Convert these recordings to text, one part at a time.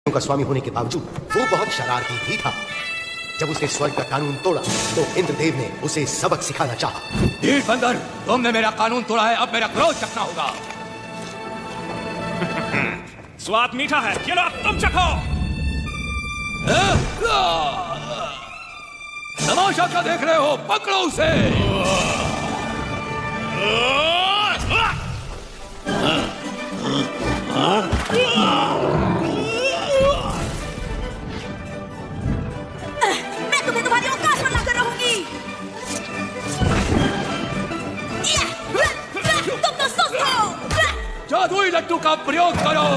का स्वामी होने के बावजूद वो बहुत शरारती भी था। जब उसने स्वर्ग का कानून तोड़ा तो इंद्रदेव ने उसे सबक सिखाना चाहा। ढीठ बंदर, तुमने मेरा कानून तोड़ा है, अब मेरा क्रोध चखना होगा। स्वाद मीठा है, ये लो तुम चखो। तमाशा क्या देख रहे हो, पकड़ो उसे। मैं तुम्हें तुम्हारी औकात पर लाकर रहूंगी। तुम तो सुस्त हो। जादुई लड्डू का प्रयोग करो।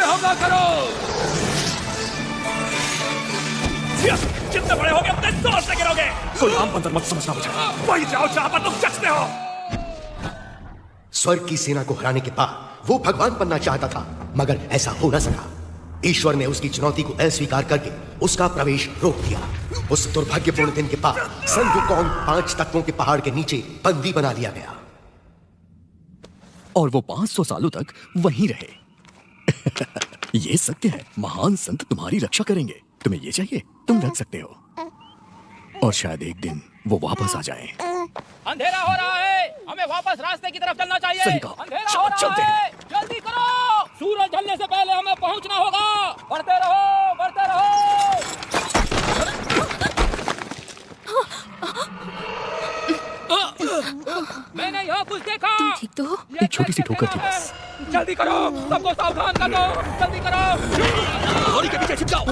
हमला करो। जितने बड़े होगे उतने जोर से गिरोगे। कोई आम बंदर मत समझना मुझे, वही जाओ जहां पर तुम जचते हो। स्वर्ग की सेना को हराने के बाद वो भगवान बनना चाहता था, मगर ऐसा हो न सका। ईश्वर ने उसकी चुनौती को अस्वीकार करके उसका प्रवेश रोक दिया। उस दुर्भाग्यपूर्ण दिन के बाद सन वुकोंग 5 तत्वों के पहाड़ के नीचे बंदी बना लिया गया और वो 500 सालों तक वहीं रहे। ये सत्य है, महान संत तुम्हारी रक्षा करेंगे। तुम्हें ये चाहिए, तुम रख सकते हो। और शायद एक दिन वो वापस आ जाएं। अंधेरा हो रहा है, हमें वापस रास्ते की तरफ चलना चाहिए। सही कहा। अंधेरा हो रहा है, जल्दी करो। सूरज ढलने से पहले हमें पहुंचना होगा। बढ़ते रहो, बढ़ते रहो। मैंने यहाँ कुछ देखा। तुम ठीक तो हो? एक छोटी सी ठोकर थी बस। जल्दी करो, सबको सावधान कर दो। जल्दी करो। लॉरी के पीछे छिप जाओ।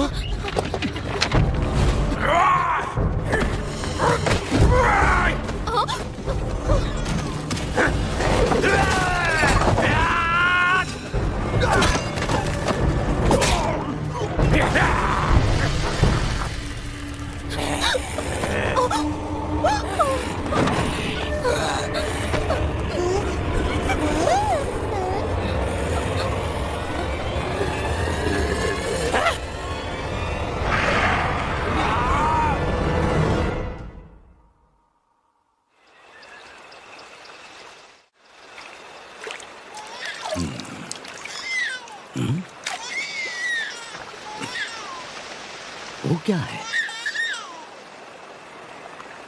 वो क्या है?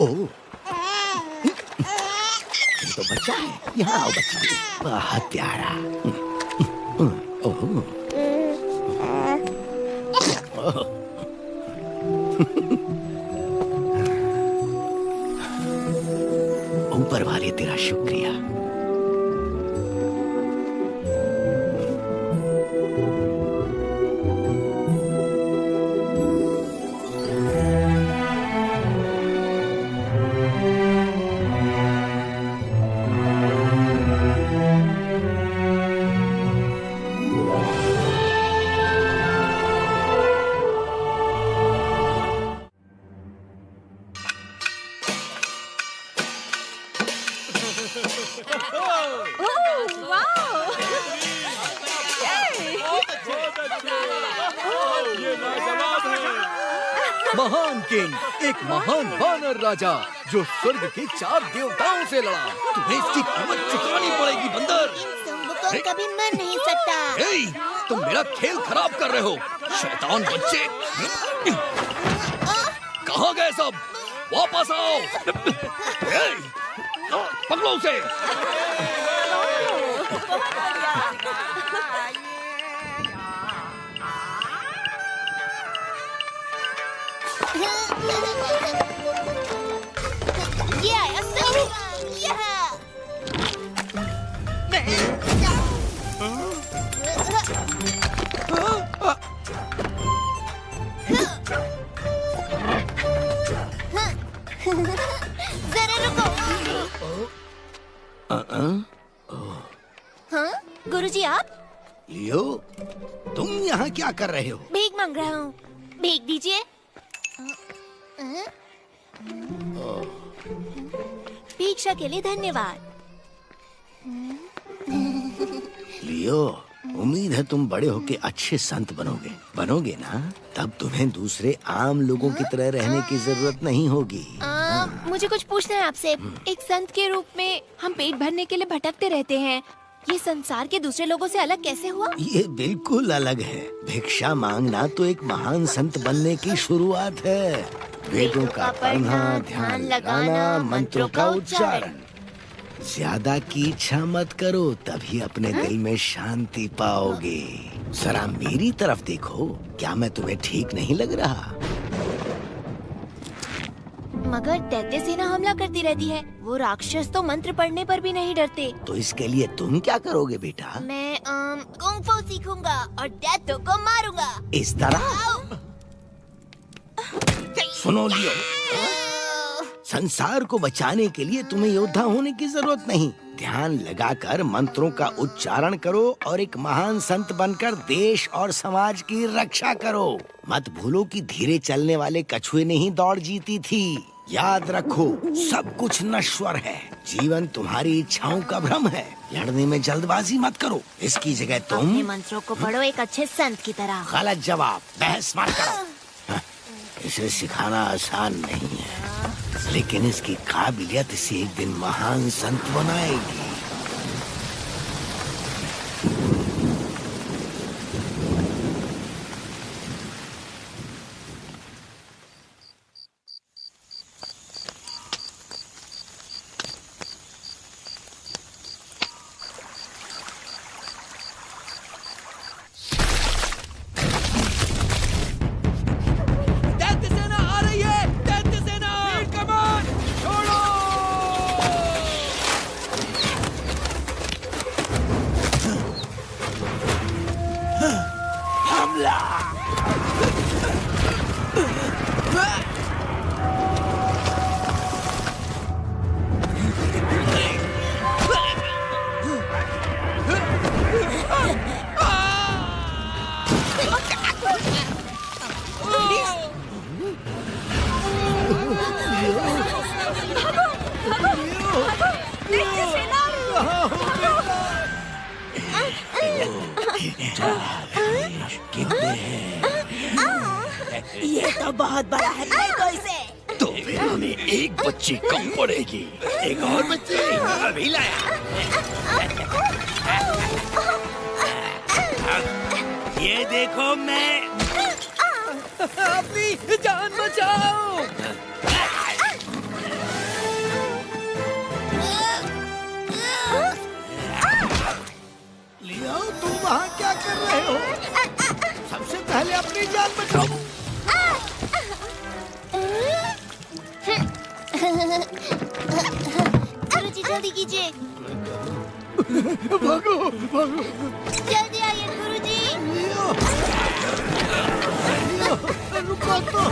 ओह, ये तो बच्चा है। यहाँ आओ बच्चा, बहुत प्यारा। ऊपर वाले तेरा शुक्रिया। महान किंग, एक महान वानर राजा जो स्वर्ग के 4 देवताओं से लड़ा। तुम्हें इसकी कीमत चुकानी पड़ेगी बंदर। तुम कभी मर नहीं सकता। तुम मेरा खेल खराब कर रहे हो, शैतान बच्चे। कहाँ गए सब? वापस आओ। पकड़ो उसे। ये आया सही। जरा रुको। हाँ, गुरुजी आप? लियो, तुम यहाँ क्या कर रहे हो? भीख मांग रहा हूँ। भीख दीजिए। भिक्षा के लिए धन्यवाद। लियो, उम्मीद है तुम बड़े होके अच्छे संत बनोगे ना? तब तुम्हें दूसरे आम लोगों की तरह रहने की जरूरत नहीं होगी। मुझे कुछ पूछना है आपसे। एक संत के रूप में हम पेट भरने के लिए भटकते रहते हैं। ये संसार के दूसरे लोगों से अलग कैसे हुआ? ये बिल्कुल अलग है। भिक्षा मांगना तो एक महान संत बनने की शुरुआत है। वेदों का पढ़ना, ध्यान लगाना, मंत्रों का उच्चारण। ज्यादा की इच्छा मत करो, तभी अपने दिल में शांति पाओगे। जरा मेरी तरफ देखो, क्या मैं तुम्हें ठीक नहीं लग रहा? मगर दैत्य सेना हमला करती रहती है। वो राक्षस तो मंत्र पढ़ने पर भी नहीं डरते। तो इसके लिए तुम क्या करोगे बेटा? मैं कुंग फू सीखूंगा और दैत्यों को मारूंगा। इस तरह? सुनो लियो, संसार को बचाने के लिए तुम्हें योद्धा होने की जरूरत नहीं। ध्यान लगाकर मंत्रों का उच्चारण करो और एक महान संत बनकर देश और समाज की रक्षा करो। मत भूलो कि धीरे चलने वाले कछुए ने ही दौड़ जीती थी। याद रखो, सब कुछ नश्वर है। जीवन तुम्हारी इच्छाओं का भ्रम है। लड़ने में जल्दबाजी मत करो। इसकी जगह तुम अपने मंत्रों को पढ़ो एक अच्छे संत की तरह। गलत जवाब, बहस मत करो। इसे सिखाना आसान नहीं है, लेकिन इसकी काबिलियत इसे एक दिन महान संत बनाएगी। ये तो बहुत बड़ा है, देखो इसे। तो फिर हमें एक बच्ची कम पड़ेगी। एक और बच्ची अभी लाया। ये देखो, मैं अपनी जान बचाओ। लियो, तुम वहाँ क्या कर रहे हो? सबसे पहले अपनी जान बचाओ। गुरुजी जल्दी कीजिए। भागो, भागो। जल्दी आइए गुरुजी। लियो, रुको तो।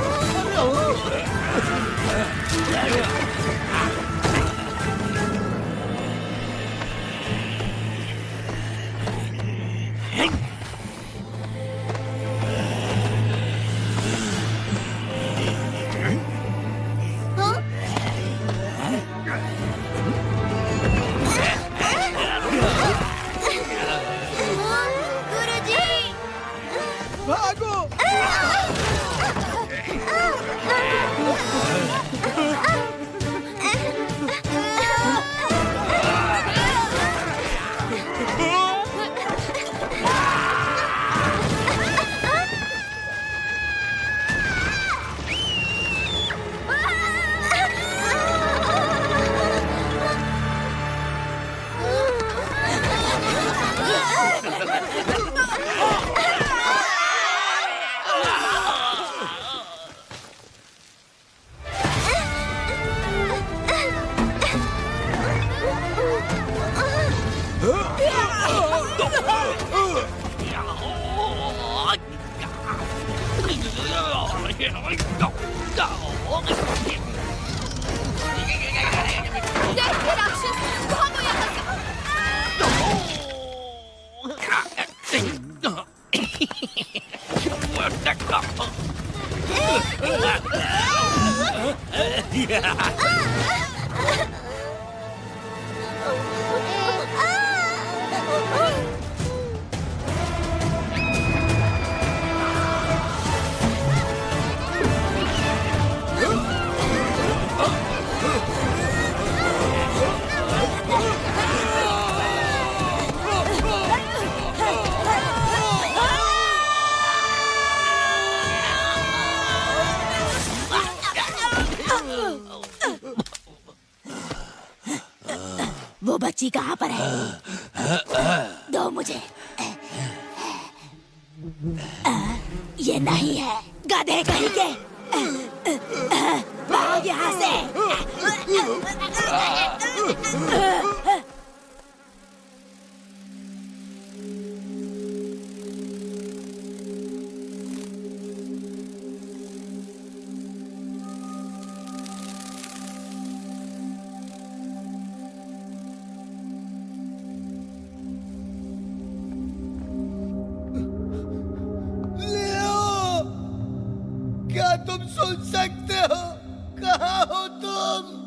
राक्षस वो बच्ची कहाँ पर है? दो मुझे। ये नहीं है, गधे कहीं के। भाग यहाँ से। क्या तुम सुन सकते हो? कहाँ हो तुम?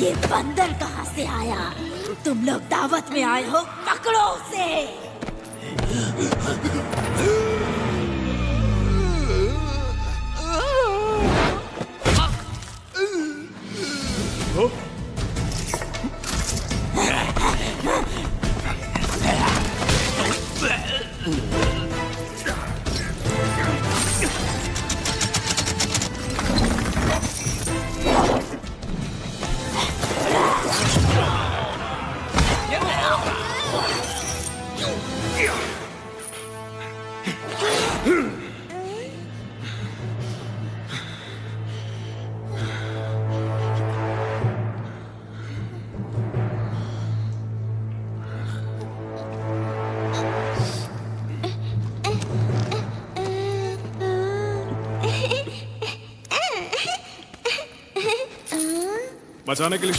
ये बंदर कहाँ से आया? तुम लोग दावत में आए हो, पकड़ो उसे। बचाने के लिए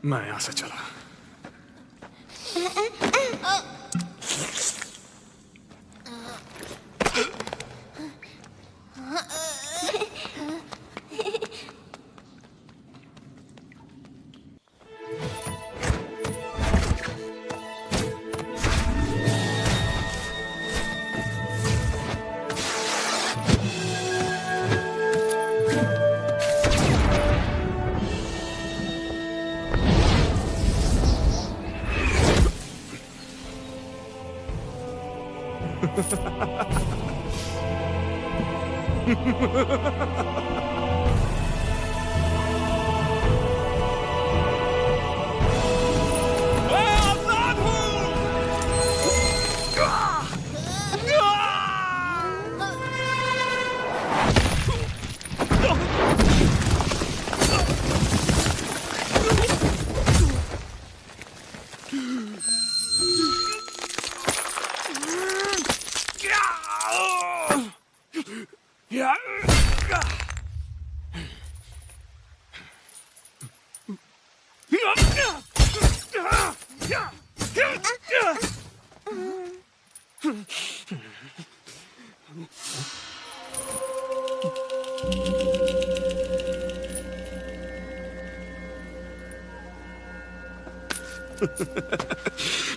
मैं यहां से चला।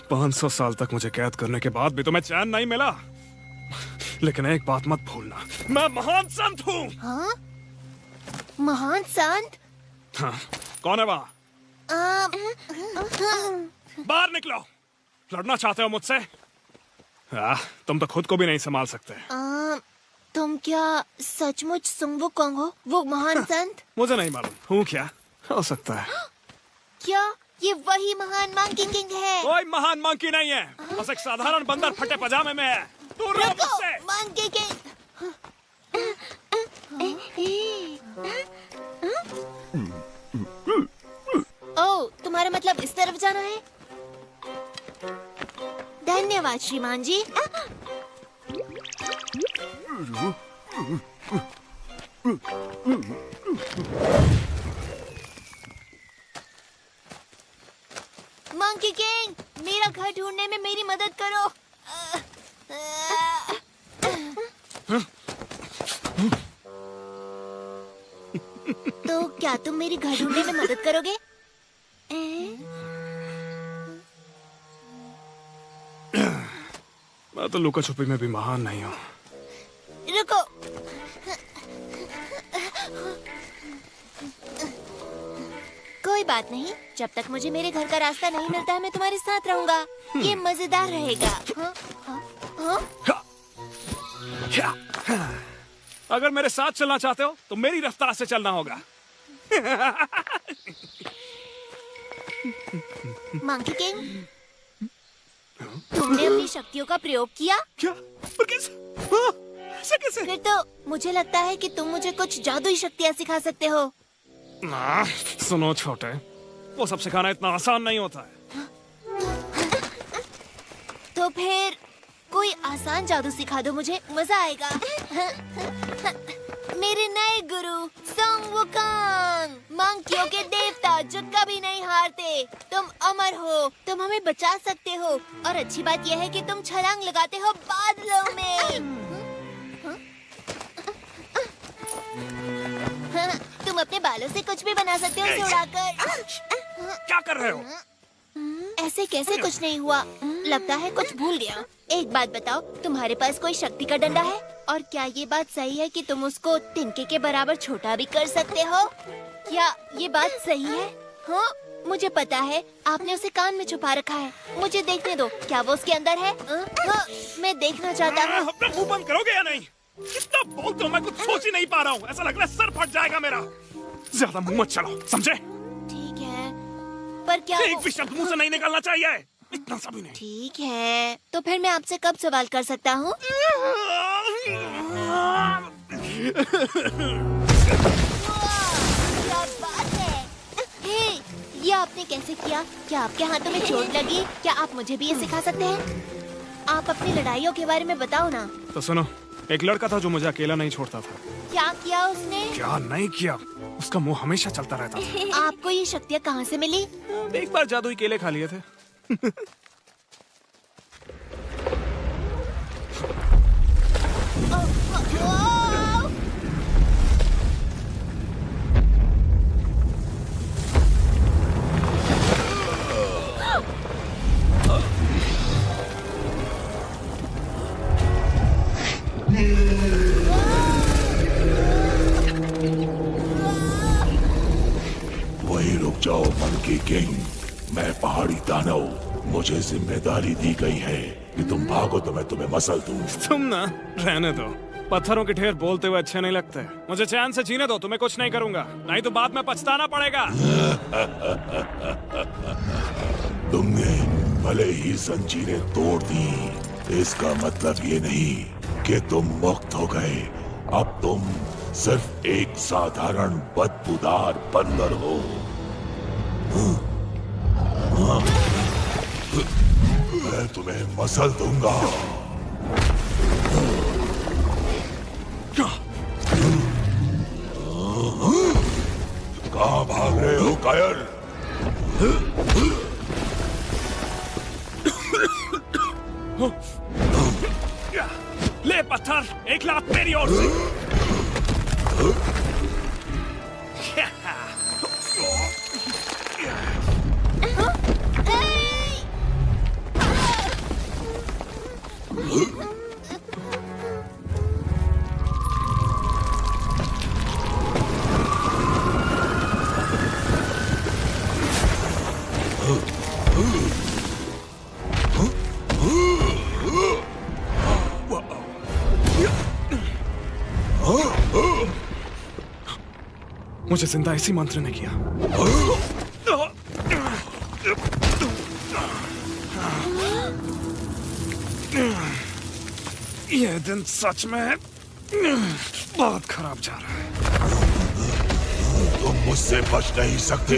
पाँच 500 साल तक मुझे कैद करने के बाद भी तुम्हें चैन नहीं मिला। लेकिन एक बात मत भूलना, मैं महान संत हूँ। हाँ? महान संत? हाँ, कौन है वहाँ? बाहर निकलो। लड़ना चाहते हो मुझसे? तुम तो खुद को भी नहीं संभाल सकते। तुम क्या सचमुच सुंग वुकोंग हो, वो महान संत? मुझे नहीं मालूम, हूँ क्या? हो सकता है। क्या ये वही महान मंकी किंग है? कोई महान मंकी नहीं है, बस एक साधारण बंदर फटे पजामे में है। दूर रहो मुझसे। Monkey king. ओह, तुम्हारा मतलब इस तरफ जाना है? धन्यवाद श्रीमान जी। मंकी किंग, मेरा घर ढूंढने में मेरी मदद करो। तो क्या तुम मेरी घर ढूंढने में मदद करोगे? मैं तो लुका छुपी में भी महान नहीं हूँ। रुको। कोई बात नहीं, जब तक मुझे मेरे घर का रास्ता नहीं मिलता है मैं तुम्हारे साथ रहूंगा। ये मजेदार रहेगा। अगर मेरे साथ चलना चाहते हो तो मेरी रफ्तार से चलना होगा। मंकी किंग, तुमने अपनी शक्तियों का प्रयोग किया? क्या? पर कैसे? ऐसे कैसे? फिर तो मुझे लगता है कि तुम मुझे कुछ जादुई शक्तियाँ सिखा सकते हो। सुनो छोटे, वो सब सिखाना इतना आसान नहीं होता है। तो फिर कोई आसान जादू सिखा दो मुझे, मजा आएगा। मेरे नए गुरु सुंग वुकोंग, मंकियों के देवता जो कभी नहीं हारते। तुम अमर हो, तुम हमें बचा सकते हो, और अच्छी बात यह है कि तुम छलांग लगाते हो बादलों में। तुम तुम अपने बालों से कुछ भी बना सकते हो उसे उड़ाकर। क्या कर रहे हो? ऐसे कैसे कुछ नहीं हुआ? लगता है कुछ भूल गया। एक बात बताओ, तुम्हारे पास कोई शक्ति का डंडा है? और क्या ये बात सही है कि तुम उसको तिनके के बराबर छोटा भी कर सकते हो? क्या ये बात सही है? हाँ, मुझे पता है आपने उसे कान में छुपा रखा है। मुझे देखने दो, क्या वो उसके अंदर है? हाँ, मैं देखना चाहता हूँ। अपना मुंह बंद करोगे या नहीं? कितना बोलते हो, मैं कुछ सोच ही नहीं पा रहा हूँ। ऐसा लग रहा है सर फट जाएगा मेरा। ज्यादा मुंह मत चलाओ, समझे? ठीक है, पर क्या एक भी शब्द मुंह से नहीं निकलना चाहिए, इतना सा भी नहीं। ठीक है, तो फिर मैं आपसे कब सवाल कर सकता हूँ? क्या बात है? हे, ये आपने कैसे किया? क्या आपके हाथों में चोट लगी? क्या आप मुझे भी ये सिखा सकते हैं? आप अपनी लड़ाइयों के बारे में बताओ ना। तो सुनो, एक लड़का था जो मुझे अकेला नहीं छोड़ता था। क्या किया उसने? क्या नहीं किया, उसका मुंह हमेशा चलता रहता था। आपको ये शक्तियाँ कहाँ से मिली? एक बार जादुई केले खा लिए थे। वहीं रुक जाओ मंकी किंग। मैं पहाड़ी दानव, मुझे जिम्मेदारी दी गई है कि तुम भागो तो मैं तुम्हें मसल दूं। तुम ना रहने दो, पत्थरों के ढेर बोलते हुए अच्छे नहीं लगते। मुझे चैन से जीने दो, तुम्हें कुछ नहीं करूंगा, नहीं तो बाद में पछताना पड़ेगा। तुमने भले ही जंजीरें तोड़ दी, इसका मतलब ये नहीं कि तुम मुक्त हो गए। अब तुम सिर्फ एक साधारण बदबूदार बंदर हो। मैं तुम्हें मसल दूंगा। कहाँ भाग रहे हो कायर? ले पत्थर, एक लात मेरी ओर से। मुझे जिंदा इसी मंत्र ने किया। ये दिन सच में बहुत खराब जा रहा है। तुम मुझसे बच नहीं सकते।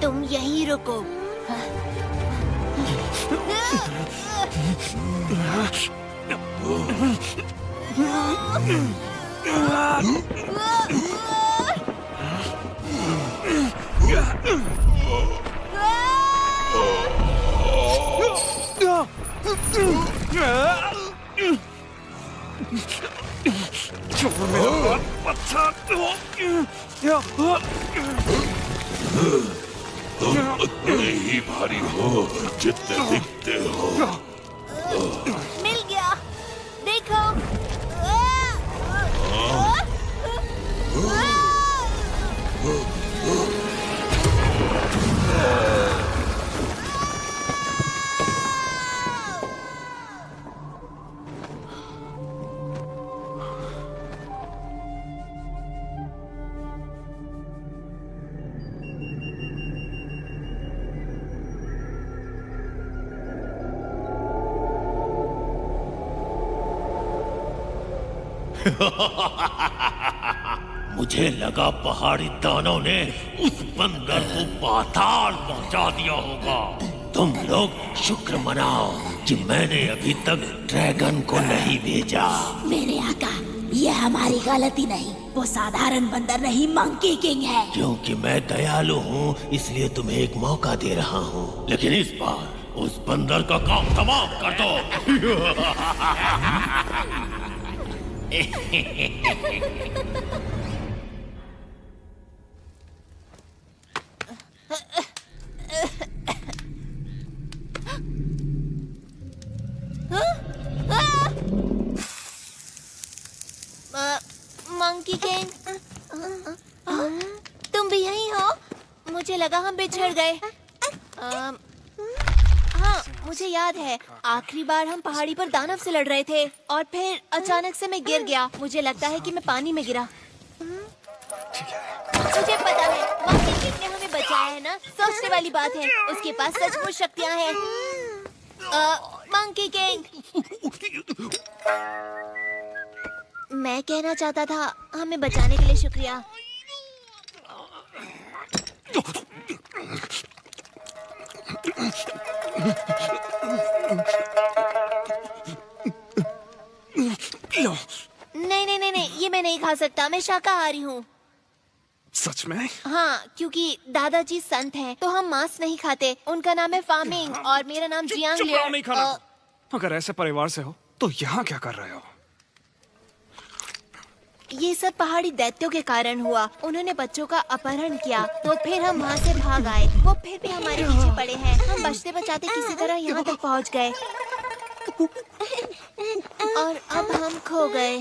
तुम यहीं रुको। तुम उतने ही भारी हो जितने दिखते हो। मिल गया, देखो। मुझे लगा पहाड़ी दानों ने उस बंदर को पाताल पहुंचा दिया होगा। तुम लोग शुक्र मनाओ कि मैंने अभी तक ड्रैगन को नहीं भेजा। मेरे आका, ये हमारी गलती नहीं, वो साधारण बंदर नहीं, मंकी किंग है। क्योंकि मैं दयालु हूँ इसलिए तुम्हें एक मौका दे रहा हूँ, लेकिन इस बार उस बंदर का काम तमाम कर दो। मंकी किंग, तुम भी यहीं हो? मुझे लगा हम बिछड़ गए। हाँ, मुझे याद है आखिरी बार हम पहाड़ी पर दानव से लड़ रहे थे और फिर अचानक से मैं गिर गया। मुझे लगता है कि मैं पानी में गिरा। मुझे पता है मंकी किंग ने हमें बचाया है ना। सोचने वाली बात है, उसके पास सचमुच शक्तियाँ हैं। मंकी किंग, मैं कहना चाहता था हमें बचाने के लिए शुक्रिया। नहीं, ये मैं नहीं खा सकता। मैं शाकाहारी हूँ। सच में? हाँ, क्योंकि दादाजी संत हैं, तो हम मांस नहीं खाते। उनका नाम है फामिंग और मेरा नाम जियांग लिया। नहीं खाना। अगर ऐसे परिवार से हो तो यहाँ क्या कर रहे हो? ये सब पहाड़ी दैत्यों के कारण हुआ। उन्होंने बच्चों का अपहरण किया, तो फिर हम वहाँ से भाग आए। वो फिर भी हमारे पीछे पड़े हैं। हम बचते बचाते किसी तरह यहाँ तक पहुँच गए और अब हम खो गए।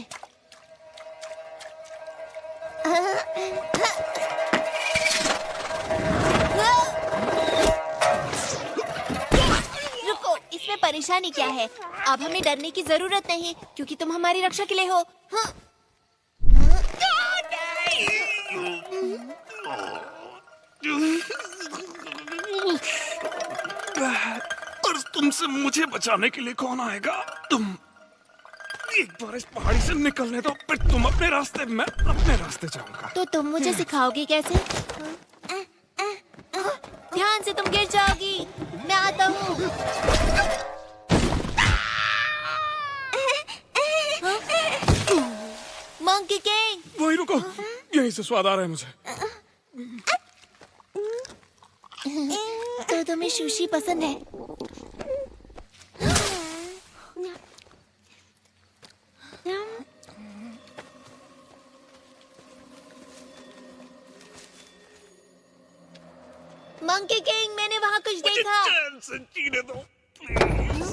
रुको, इसमें परेशानी क्या है? अब हमें डरने की जरूरत नहीं, क्योंकि तुम हमारी रक्षा के लिए हो। हाँ। और तुमसे मुझे बचाने के लिए कौन आएगा? तुम एक बार इस पहाड़ी से निकलने दो, फिर तुम अपने रास्ते, मैं अपने रास्ते जाऊंगा। तो तुम मुझे सिखाओगे कैसे? ध्यान से, तुम गिर जाओगी। मैं आता हूँ। मंकी किंग, वही रुको, यहीं से स्वाद आ रहा है मुझे। तो तुम्हें सुशी पसंद है? मंकी किंग, मैंने वहाँ कुछ देखा। चैन से जीने दो प्लीज।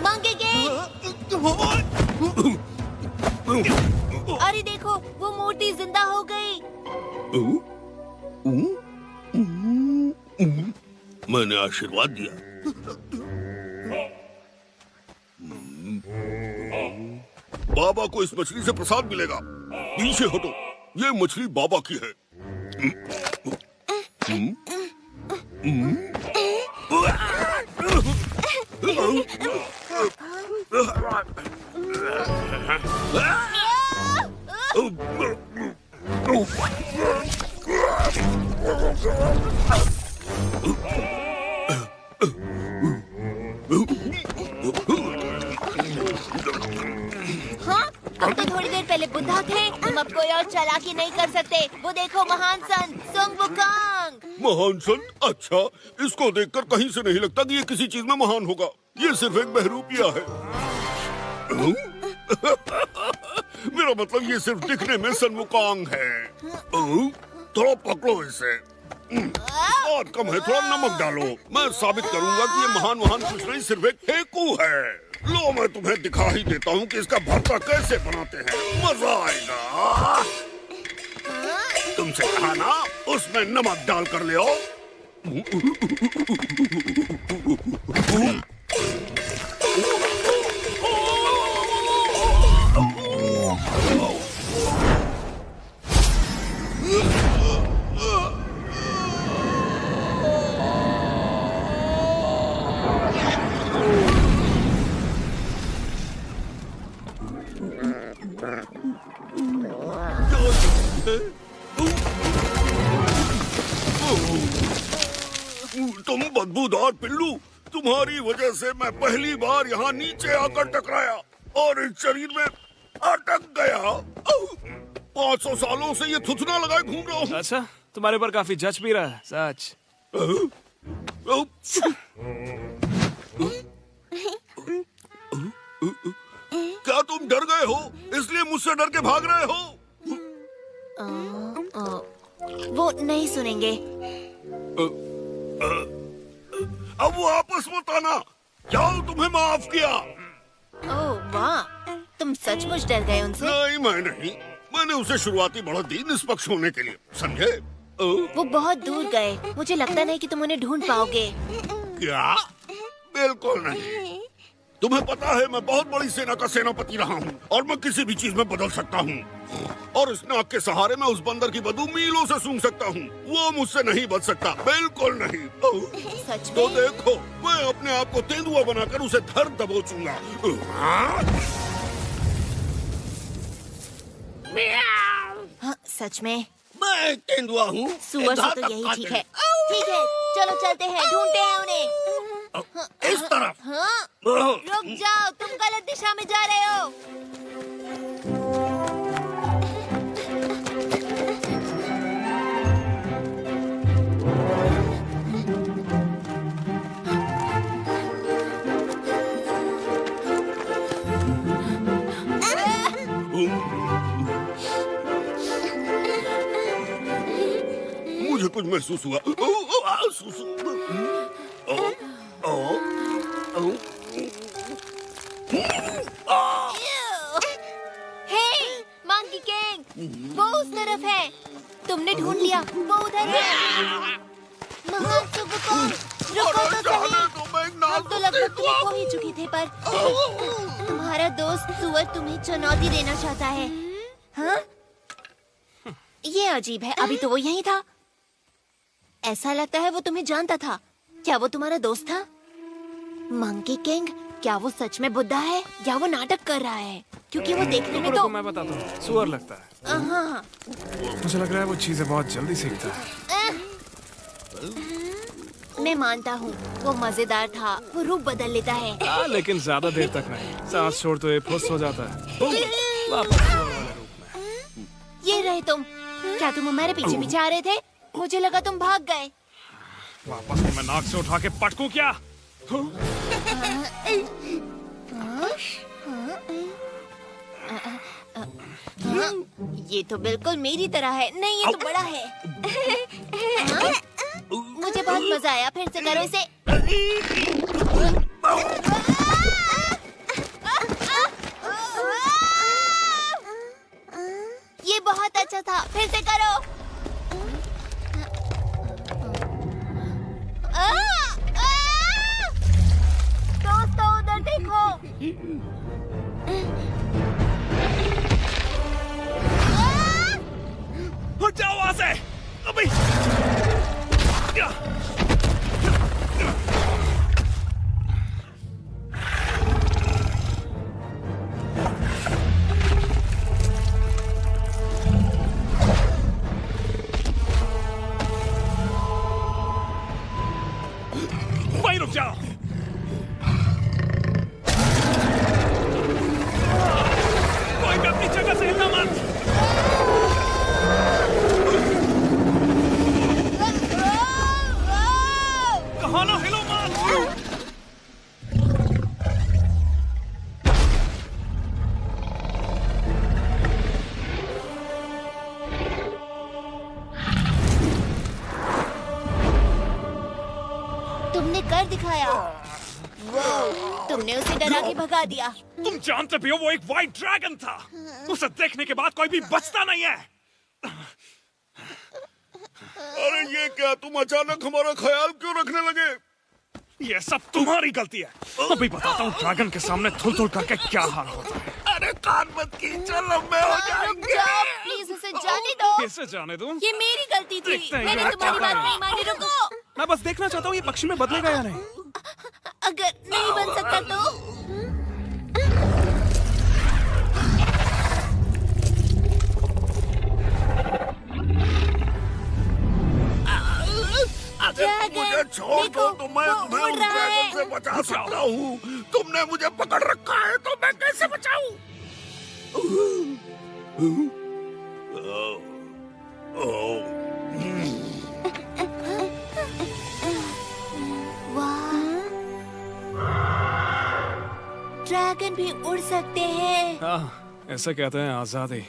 मंकी किंग, अरे देखो, वो मूर्ति जिंदा हो गई। मैंने आशीर्वाद दिया। बाबा को इस मछली से प्रसाद मिलेगा। पीछे हटो, ये मछली बाबा की है। हाँ, अब तो थोड़ी देर पहले बुद्धा थे, तुम अब कोई और चालाकी नहीं कर सकते। वो देखो, महान संत सुंग वुकांग। महान संत? अच्छा, इसको देखकर कहीं से नहीं लगता कि ये किसी चीज में महान होगा। ये सिर्फ एक बहरूपिया है। मेरा मतलब ये सिर्फ दिखने में सन वुकांग है। थोड़ा पकड़ो इसे। बहुत कम है, थोड़ा नमक डालो। मैं साबित करूंगा कि ये महान कुछ नहीं, सिर्फ एक हेकू है। लो मैं तुम्हें दिखा ही देता हूँ कि इसका भरता कैसे बनाते हैं, मजा आएगा। तुमसे कहा ना उसमें नमक डाल कर ले आओ। तुम बदबूदार पिल्लू, तुम्हारी वजह से मैं पहली बार यहाँ नीचे आकर टकराया और इस शरीर में अटक गया। 500 सालों से ये थुथना लगाए घूम रहा हूँ। अच्छा, तुम्हारे ऊपर काफी जच भी रहा है, सच। क्या तुम डर गए हो, इसलिए मुझसे डर के भाग रहे हो? वो नहीं सुनेंगे। अब वो आपस मत आना। जाओ, तुम्हें माफ किया। ओह वाह, तुम सचमुच डर गए उनसे? नहीं, मैं नहीं। मैंने उसे शुरुआती बढ़त दी निष्पक्ष होने के लिए, समझे? वो बहुत दूर गए। मुझे लगता नहीं कि तुम उन्हें ढूंढ पाओगे। क्या? बिल्कुल नहीं। तुम्हें पता है मैं बहुत बड़ी सेना का सेनापति रहा हूँ और मैं किसी भी चीज में बदल सकता हूँ। और इस नाक के सहारे मैं उस बंदर की बदबू मीलों से सूंघ सकता हूँ। वो मुझसे नहीं बच सकता, बिल्कुल नहीं। सच में? तो देखो, मैं अपने आप को तेंदुआ बनाकर उसे धर दबोचूंगा। हाँ, सच में मैं तेंदुआ हूँ। सुअर से तो यही ठीक है। ठीक है, चलो चलते हैं, ढूंढते हैं उन्हें। इस तरफ। हाँ, रुक जाओ, तुम गलत दिशा में जा रहे हो। मुझे कुछ महसूस हुआ। हे, मंकी किंग, वो उस तरफ है। तुमने ढूंढ लिया, वो उधर है। महान सुगुकोंग, रुको तो सही। हम तो लगभग तुम्हें खो ही चुके थे, पर तुम्हारा दोस्त सुअर तुम्हें चुनौती देना चाहता है। हाँ? ये अजीब है, अभी तो वो यहीं था। ऐसा लगता है वो तुम्हें जानता था। क्या वो तुम्हारा दोस्त था? मंकी किंग, क्या वो सच में बुद्धा है या वो नाटक कर रहा है? क्योंकि वो देखने में तो मैं बताता हूँ, सुअर लगता है। हाँ। मुझे लग रहा है वो चीजें बहुत जल्दी सीखता है। मैं मानता हूँ, वो मजेदार था। वो रूप बदल लेता है। लेकिन ज्यादा देर तक नहीं। सांस छोड़ तो ये फुस हो जाता है। वापस सुअर वाले रूप में। ये रहे तुम। क्या तुम हमारे पीछे पीछे आ रहे थे? मुझे लगा तुम भाग गए। वापस मैं नाक से उठा के पटकूं क्या? ये तो बिल्कुल मेरी तरह है। नहीं, ये तो बड़ा है। मुझे बहुत मजा आया। फिर से करो इसे। ये बहुत अच्छा था। फिर से करो। दोस्तों, उधर देखो। हट जाओ वहां से अभी। वहीं रुक जाओ। कोई भी अपनी जगह से हिलना मत। कर दिखाया। वाह, तुमने उसे डरा के भगा दिया। तुम जानते भी हो वो एक व्हाइट ड्रैगन था। उसे देखने के बाद कोई भी बचता नहीं है। अरे ये क्या, तुम अचानक हमारा ख्याल क्यों रखने लगे? ये सब तुम्हारी गलती है। अभी बताता हूँ ड्रैगन के सामने थुल-थुल करके क्या हाल होता है। अरे कान मत खींचो, लंबे हो रुक जाएंगे। जाओ, प्लीज उसे जाने दो। कैसे जाने दूं? ये मेरी गलती थी। देखते हैं मैंने ये तुम्हारी क्या बात है। नहीं मानी। रुको। मैं बस देखना चाहता हूँ ये पक्षी में बदलेगा या नहीं। अगर नहीं बन सकता तो? मुझे छोड़ दो तो मैं तुम्हें उन ड्रैगन से बचा सकता हूँ। तुमने मुझे पकड़ रखा है तो मैं कैसे बचाऊं? ड्रैगन भी उड़ सकते हैं। हाँ, ऐसे कहते हैं आजादी,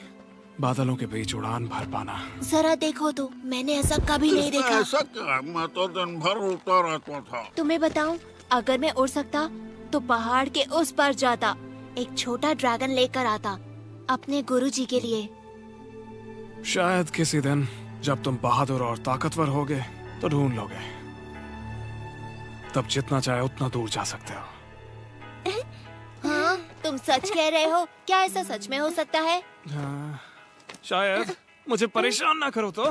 बादलों के बीच उड़ान भर पाना। जरा देखो तो, मैंने ऐसा कभी नहीं देखा। ऐसा क्या? मैं तो दिन भर उड़ता रहता था। तुम्हें बताऊं, अगर मैं उड़ सकता तो पहाड़ के उस पार जाता, एक छोटा ड्रैगन लेकर आता अपने गुरुजी के लिए। शायद किसी दिन जब तुम बहादुर और ताकतवर होगे तो ढूंढ लोगे। तब जितना चाहे उतना दूर जा सकते हो। हाँ, तुम सच कह रहे हो? क्या ऐसा सच में हो सकता है? हाँ, शायद। मुझे परेशान ना करो तो।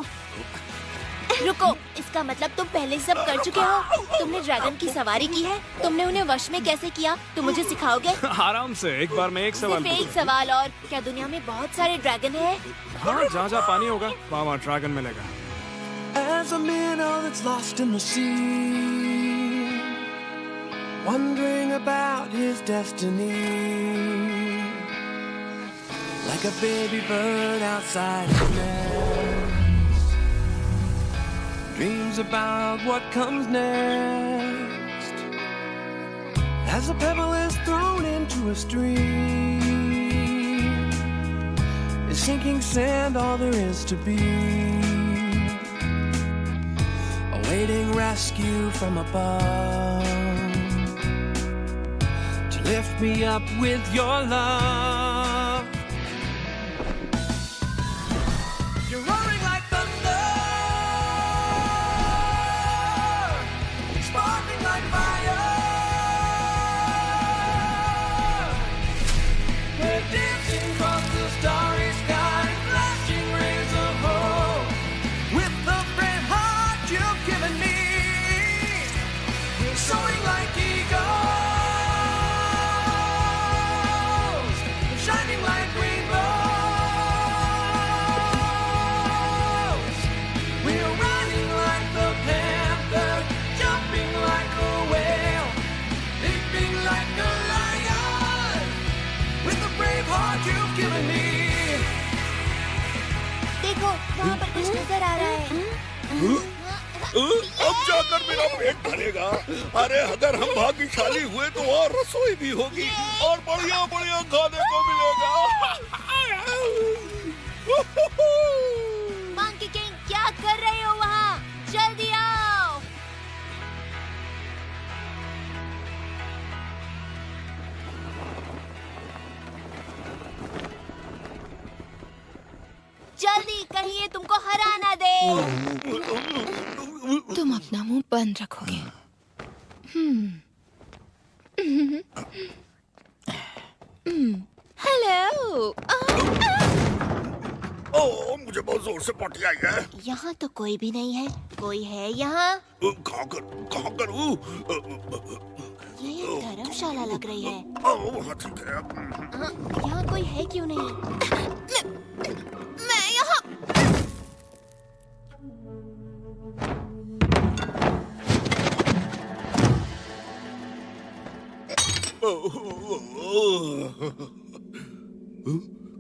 रुको, इसका मतलब तुम पहले सब कर चुके हो। तुमने ड्रैगन की सवारी की है? तुमने उन्हें वश में कैसे किया? तुम मुझे सिखाओगे? आराम से, एक बार में एक सवाल सिर्फ एक सवाल और। क्या दुनिया में बहुत सारे ड्रैगन हैं? हाँ, जहाँ जहाँ पानी होगा वहाँ ड्रैगन मिलेगा। As a minnow that's lost in the sea, wondering about his destiny, like a baby bird outside his nest, dreams about what comes next. As a pebble is thrown into a stream, is sinking sand all there is to be, awaiting rescue from above, to lift me up with your love. You're roaring like thunder, sparkling like fire. We're dancing across the starry sky, flashing rays of hope, with the brave heart you've given me. We're soaring like eagles, shining like rainbows. We're rising like the panther, jumping like a whale, leaping like a lion, with the brave heart you've given me. देखो, वहाँ पर कुछ नजर आ रहा है। अब जाकर मेरा पेट भरेगा। अरे अगर हम भाग्यशाली हुए तो और रसोई भी होगी और बढ़िया बढ़िया खाने को मिलेगा। मंकी किंग, क्या कर रहे हो वहाँ? जल्दी आओ। जल्दी, कहीं ये तुमको हरा ना दे। तुम अपना मुंह बंद रखोगे। हेलो। ओह, मुझे बहुत जोर से पॉटी आई है। यहाँ तो कोई भी नहीं है। कोई है यहाँ? कहाँ करूँ? ये धर्मशाला लग रही है। वहाँ ठीक है। यहाँ कोई है क्यों नहीं? मैं यहाँ।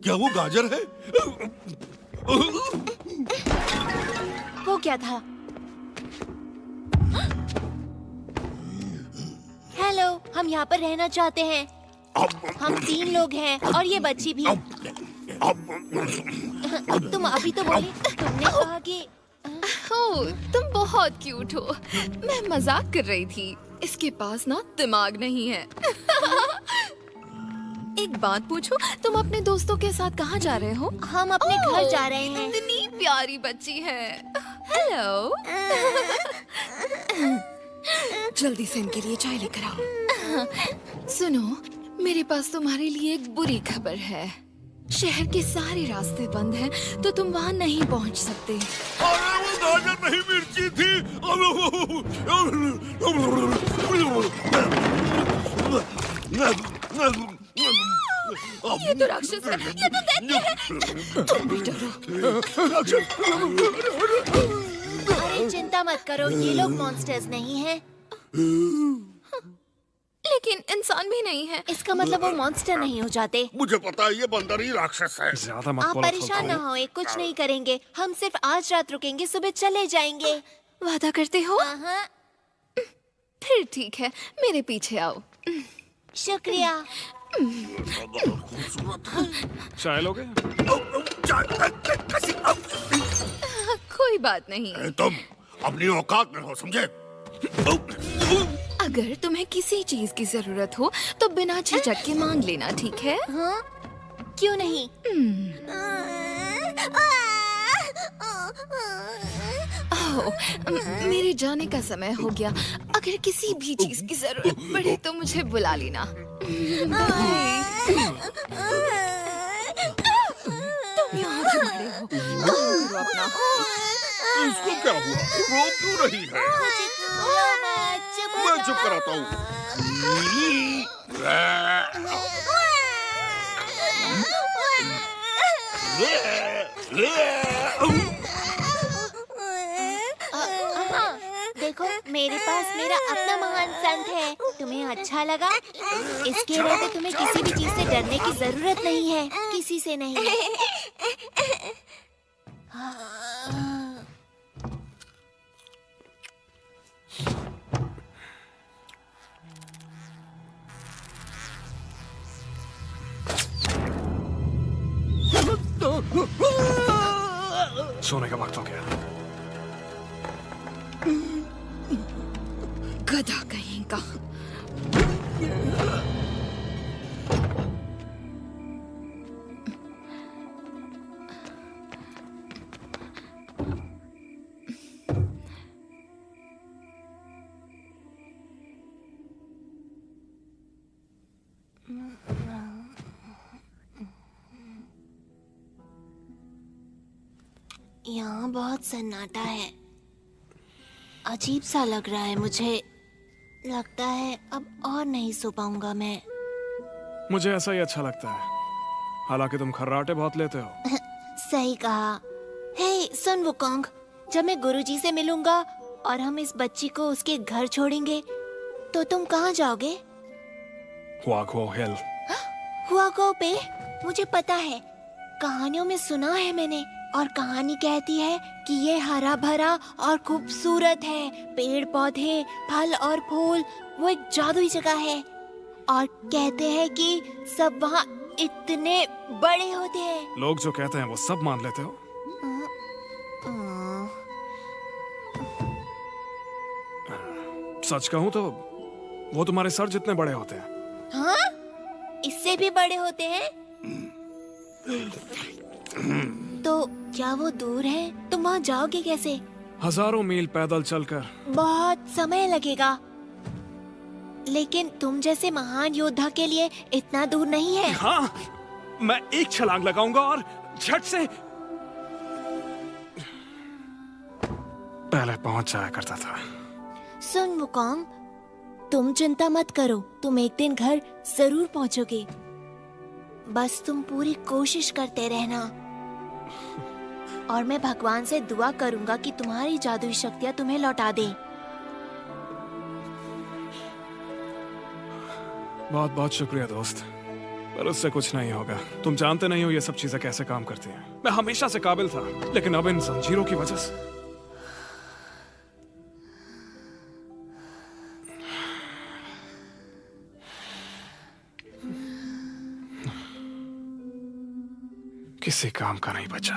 क्या वो गाजर है? वो क्या था? हेलो, हम यहाँ पर रहना चाहते हैं। हम 3 लोग हैं और ये बच्ची भी। तुम अभी तो बोले, तुमने कहा कि ओह, तुम बहुत क्यूट हो। मैं मजाक कर रही थी। इसके पास ना दिमाग नहीं है। एक बात पूछूं, तुम अपने दोस्तों के साथ कहाँ जा रहे हो? हम अपने घर जा रहे हैं। इतनी प्यारी बच्ची है। हेलो। जल्दी से इनके लिए चाय लेकर आओ। सुनो, मेरे पास तुम्हारे लिए एक बुरी खबर है। शहर के सारे रास्ते बंद हैं, तो तुम वहाँ नहीं पहुँच सकते। अरे वो गाजर नहीं मिर्ची थी। ये तो राक्षस है, ये तो दैत्य है। तुम भी डरो। अरे चिंता मत करो, ये लोग मॉन्स्टर्स नहीं हैं। लेकिन इंसान भी नहीं है। इसका मतलब वो मॉन्स्टर नहीं हो जाते। मुझे पता है, ये बंदर ही राक्षस है। ज्यादा मत आप बोलो। परेशान ना हो, कुछ नहीं करेंगे। हम सिर्फ आज रात रुकेंगे, सुबह चले जाएंगे। वादा करते हो? हाँ। फिर ठीक है, मेरे पीछे आओ। शुक्रिया। चाय लोगे? कोई बात नहीं। तुम अपनी औकात में हो, समझे? अगर तुम्हें किसी चीज की जरूरत हो तो बिना झिझक के मांग लेना, ठीक है? हाँ? क्यों नहीं? मेरे जाने का समय हो गया। अगर किसी भी चीज की जरूरत पड़े तो मुझे बुला लेना। तुम यहाँ क्यों खड़े हो? काम करो अपना। इसको क्या हुआ? रो क्यों रही है? मैं चुप कराता हूँ। देखो, मेरे पास मेरा अपना महान संत है। तुम्हें अच्छा लगा? इसके रहते तुम्हें किसी भी चीज से डरने की जरूरत नहीं है, किसी से नहीं। सोने का वक्त हो गया। गधा कहीं का। यहाँ बहुत सन्नाटा है। अजीब सा लग रहा है मुझे। लगता है अब और नहीं सो पाऊंगा मैं। मुझे ऐसा ही अच्छा लगता है। हालांकि तुम खर्राटे बहुत लेते हो। सही कहा। हे सुन वुकोंग, जब मैं गुरुजी से मिलूंगा और हम इस बच्ची को उसके घर छोड़ेंगे तो तुम कहाँ जाओगे? हुआगो हिल। हुआगो पे? मुझे पता है, कहानियों में सुना है मैंने। और कहानी कहती है कि ये हरा भरा और खूबसूरत है। पेड़ पौधे, फल और फूल, वो एक जादुई जगह है। और कहते हैं कि सब वहाँ इतने बड़े होते हैं। लोग जो कहते हैं वो सब मान लेते हो? सच कहूँ तो वो तुम्हारे सर जितने बड़े होते हैं। हाँ? इससे भी बड़े होते हैं? तो क्या वो दूर है? तुम वहाँ जाओगे कैसे? हजारों मील पैदल चलकर। बहुत समय लगेगा। लेकिन तुम जैसे महान योद्धा के लिए इतना दूर नहीं है। हाँ, मैं एक छलांग लगाऊंगा और झट से पहले पहुंच जाया करता था। सुन वुकोंग, तुम चिंता मत करो, तुम एक दिन घर जरूर पहुंचोगे। बस तुम पूरी कोशिश करते रहना। और मैं भगवान से दुआ करूंगा कि तुम्हारी जादुई शक्तियां तुम्हें लौटा दे। बहुत बहुत शुक्रिया दोस्त, पर उससे कुछ नहीं होगा। तुम जानते नहीं हो ये सब चीजें कैसे काम करती हैं। मैं हमेशा से काबिल था, लेकिन अब इन जंजीरों की वजह से। किसी काम का नहीं बचा।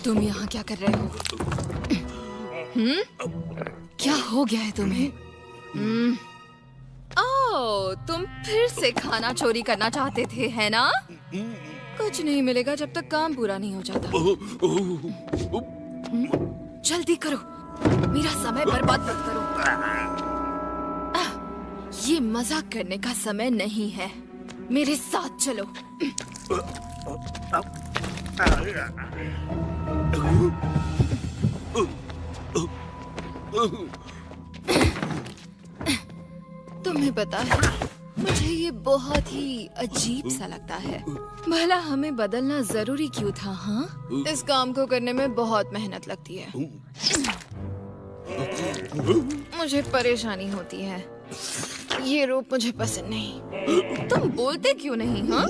तुम यहाँ क्या कर रहे हो? क्या हो गया है तुम्हें? ओह, तुम फिर से खाना चोरी करना चाहते थे, है ना? कुछ नहीं मिलेगा जब तक काम पूरा नहीं हो जाता। जल्दी करो, मेरा समय बर्बाद मत करो। ये मजाक करने का समय नहीं है, मेरे साथ चलो। तुम्हें पता है, मुझे ये बहुत ही अजीब सा लगता है। भला हमें बदलना जरूरी क्यों था? हाँ, इस काम को करने में बहुत मेहनत लगती है। मुझे परेशानी होती है। ये रूप मुझे पसंद नहीं। तुम बोलते क्यों नहीं? हाँ,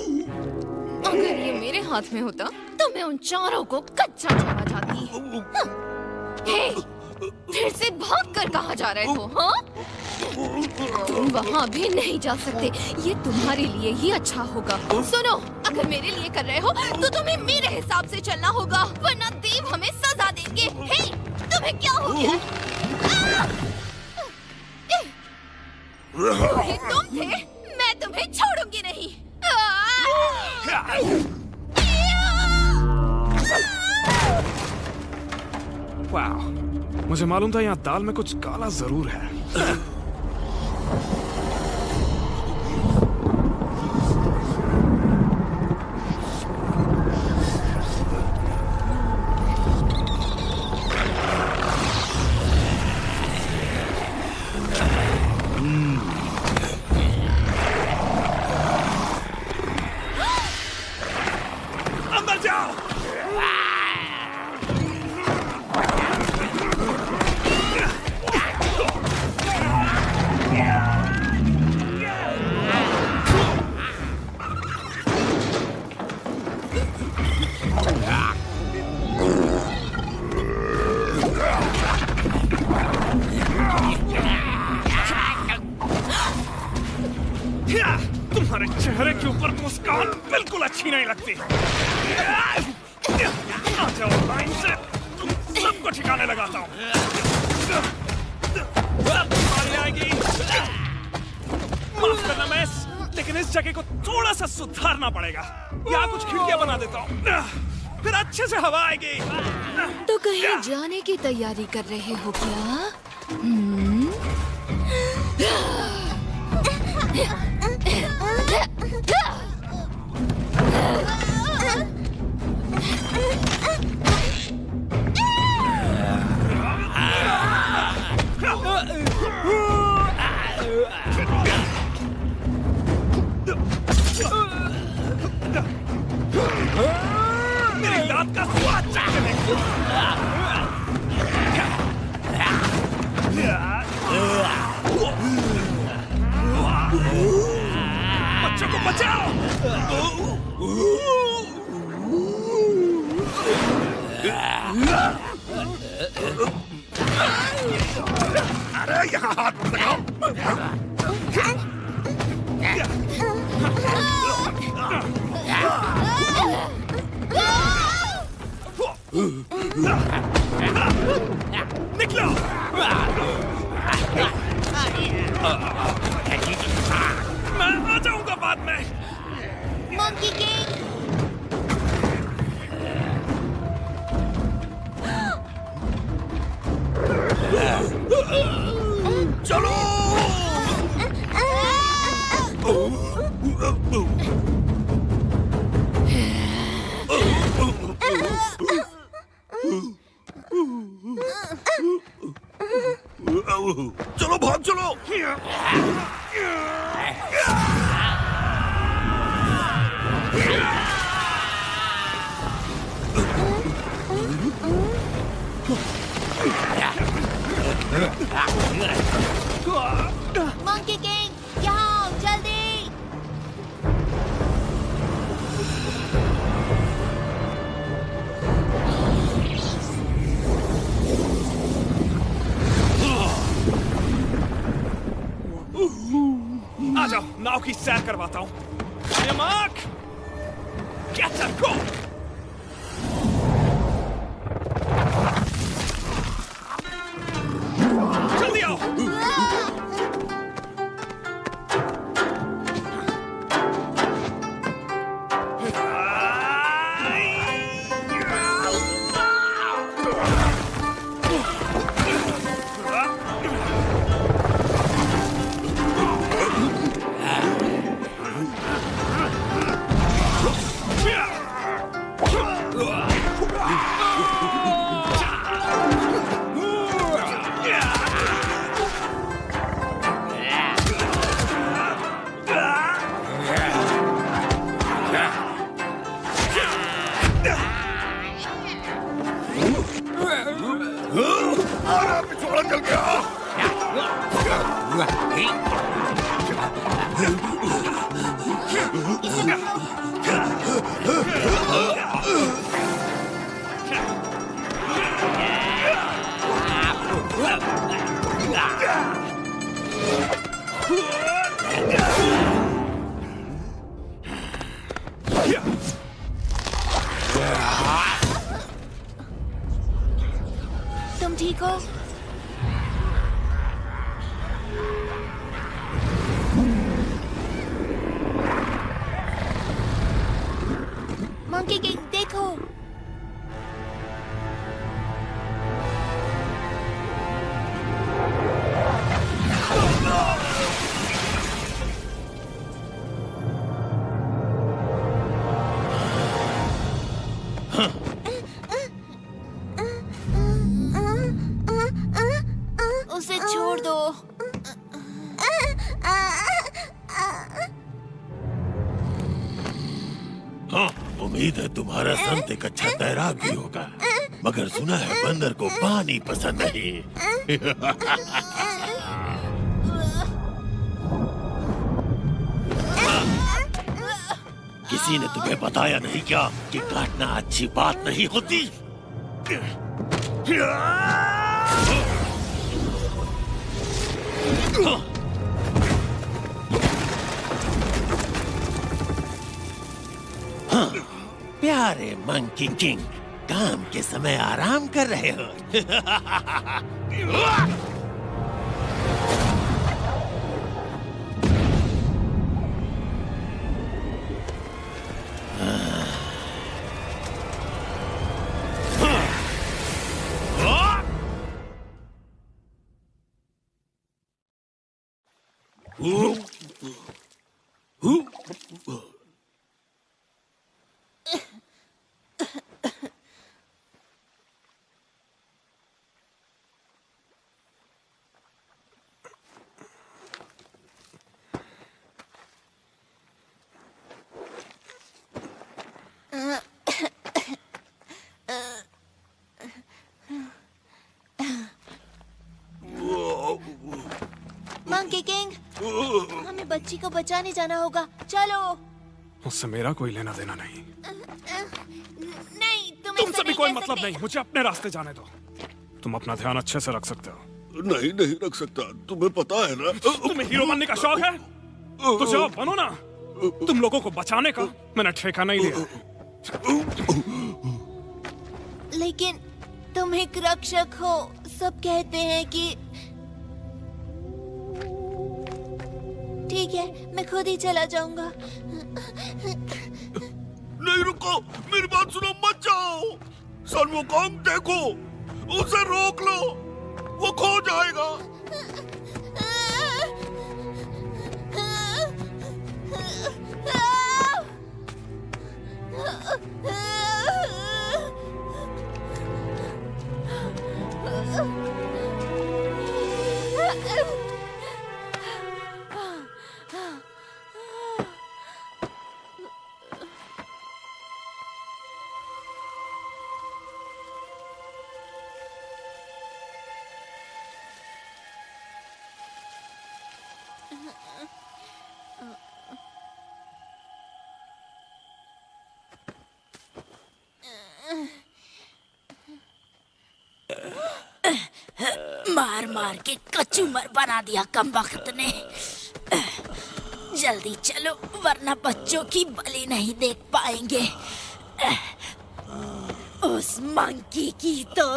अगर ये मेरे हाथ में होता तो मैं उन चारों को कच्चा छोड़ा जाती। हाँ। हे, फिर से भागकर कहाँ जा रहे हो? हाँ, तुम वहाँ भी नहीं जा सकते। ये तुम्हारे लिए ही अच्छा होगा। सुनो, अगर मेरे लिए कर रहे हो तो तुम्हें मेरे हिसाब से चलना होगा, वरना देव हमें सजा देंगे। हे, तुम्हें क्या हो गया? ये तुम थे? मैं तुम्हें छोड़ूंगी नहीं। वाह, मुझे मालूम था यहाँ दाल में कुछ काला जरूर है। अंदर जाओ। तुम्हारे चेहरे के ऊपर मुस्कान बिल्कुल अच्छी नहीं लगती। आ जाओ लाइन से, तुम सबको ठिकाने लगाता हूँ। बारी आएगी। माफ करना मैस, लेकिन इस जगह को थोड़ा सा सुधारना पड़ेगा। यहाँ कुछ खिड़कियाँ बना देता हूँ, फिर अच्छे से हवा आएगी। तो कहीं जाने की तैयारी कर रहे हो क्या? मेरी दांत का स्वाद चखने को। बच्चों को बचाओ। अरे यहाँ हाथ मत लगाओ। निकलो। मैं आ जाऊंगा बाद में। Monkey king. चलो। चलो भाग चलो। मंकी किंग, यहाँ आओ, जल्दी। आ जाओ, नाव की सैर करवाता हूँ। Mark, get set go. जल्दी आओ। पिछवाड़ा चल गया। तुम ठीक हो? मंकी किंग, देखो। उसे छोड़ दो। हाँ, उम्मीद है तुम्हारा संत एक अच्छा तैराक भी होगा, मगर सुना है बंदर को पानी पसंद नहीं। किसी ने तुम्हें बताया नहीं क्या कि काटना अच्छी बात नहीं होती? हाँ, प्यारे मंकी किंग, काम के समय आराम कर रहे हो। मंकी किंग, हमें बच्ची को बचाने जाना होगा। चलो। उससे मेरा कोई लेना देना नहीं। नहीं, तुमसे भी कोई मतलब नहीं। मुझे अपने रास्ते जाने दो। तुम अपना ध्यान अच्छे से रख सकते हो। नहीं रख सकता, तुम्हें पता है ना। तुम्हें हीरो बनने का शौक है तो जाओ बनो ना। तुम लोगों को बचाने का मैंने ठेका नहीं लिया। लेकिन तुम एक रक्षक हो। सब कहते हैं कि ठीक है, मैं खुद ही चला जाऊंगा। नहीं रुको, मेरी बात सुनो, मत जाओ। सन वुकोंग देखो, उसे रोक लो, वो खो जाएगा। मार मार के कचूमर बना दिया कमबख्त ने। जल्दी चलो वरना बच्चों की बलि नहीं देख पाएंगे। उस मंकी की तो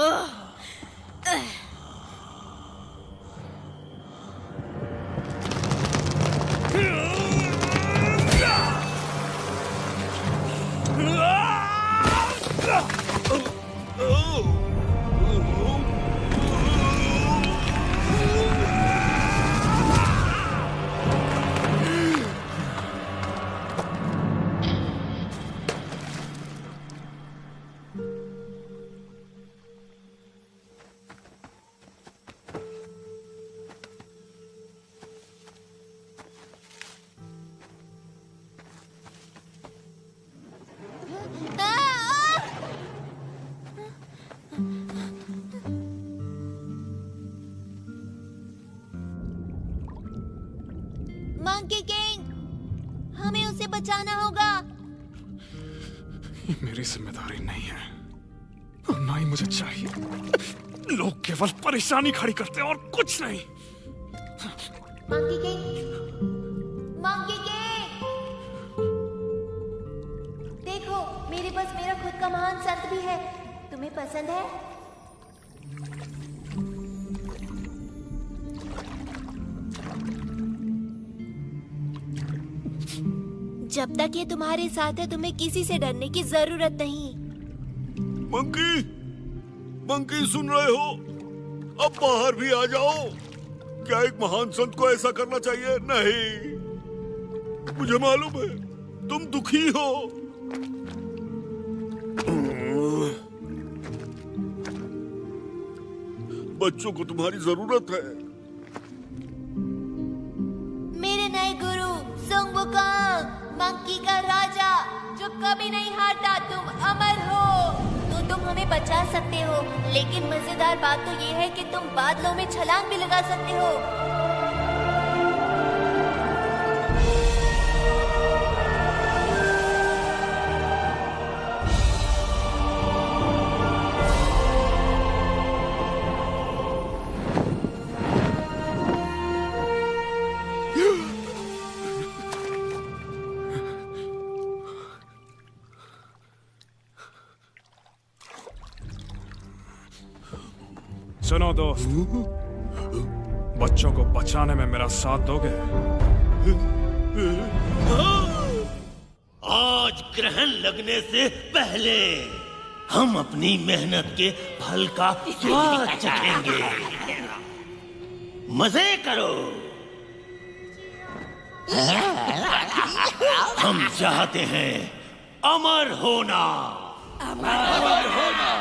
मंकी किंग, हमें उसे बचाना होगा। ये मेरी जिम्मेदारी नहीं है और ना ही मुझे चाहिए। लोग केवल परेशानी खड़ी करते हैं और कुछ नहीं। मंकी किंग, मंकी किंग, देखो मेरे पास मेरा खुद का महान संत भी है। तुम्हें पसंद है? जब तक ये तुम्हारे साथ है तुम्हें किसी से डरने की जरूरत नहीं। मंकी, मंकी सुन रहे हो? अब बाहर भी आ जाओ। क्या एक महान संत को ऐसा करना चाहिए? नहीं, मुझे मालूम है तुम दुखी हो। बच्चों को तुम्हारी जरूरत है। मेरे नए गुरु सुंग वुकोंग, मंकी का राजा जो कभी नहीं हारता, तुम अमर हो। तो तुम हमें बचा सकते हो, लेकिन मजेदार बात तो ये है कि तुम बादलों में छलांग भी लगा सकते हो। सुनो दोस्त, बच्चों को बचाने में मेरा साथ दोगे? आज ग्रहण लगने से पहले हम अपनी मेहनत के फल का स्वाद चखेंगे। मजे करो। हम चाहते हैं अमर होना। अमर होना।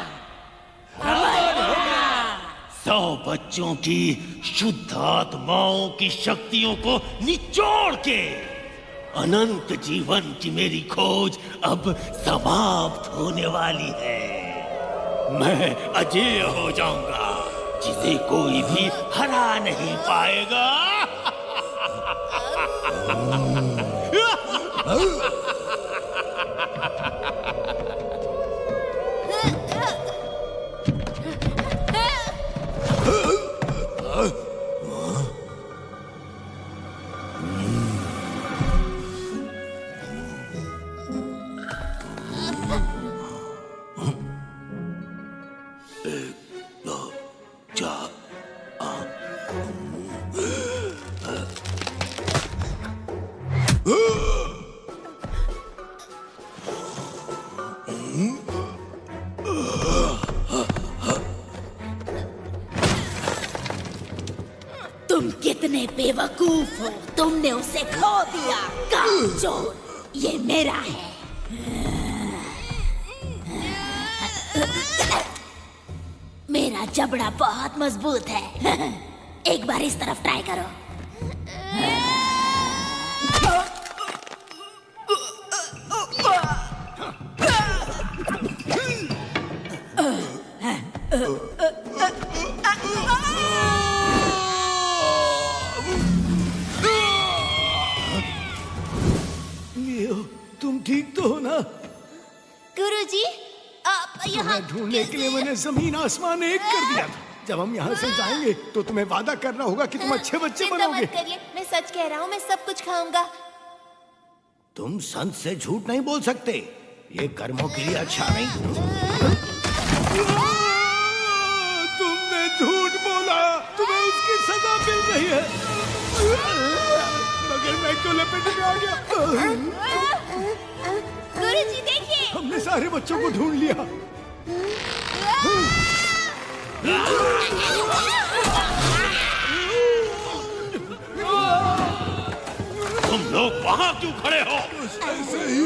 100 बच्चों की शुद्ध आत्माओं की शक्तियों को निचोड़ के अनंत जीवन की मेरी खोज अब समाप्त होने वाली है। मैं अजेय हो जाऊंगा, जिसे कोई भी हरा नहीं पाएगा। तुम कितने बेवकूफ हो, तुमने उसे खो दिया। कामचोर, ये मेरा है। मेरा जबड़ा बहुत मजबूत है। एक बार इस तरफ ट्राई करो। तुम ठीक तो हो ना? गुरुजी, आप यहाँ ढूंढने के लिए मैंने जमीन आसमान एक कर दिया था। जब हम यहाँ से जाएंगे तो तुम्हें वादा करना होगा कि तुम अच्छे बच्चे चिंता बनोगे। मत करिए, मैं सच कह रहा हूँ, मैं सब कुछ खाऊंगा। तुम संत से झूठ नहीं बोल सकते, ये कर्मों के लिए अच्छा नहीं। तुमने झूठ बोला, तुम्हें उसकी सजा मिल रही है। मगर मैं क्यों लपेट में आ गया? गुरुजी देखिए, हमने सारे बच्चों को ढूंढ लिया। तुम लोग वहां क्यों खड़े हो? ऐसे ही।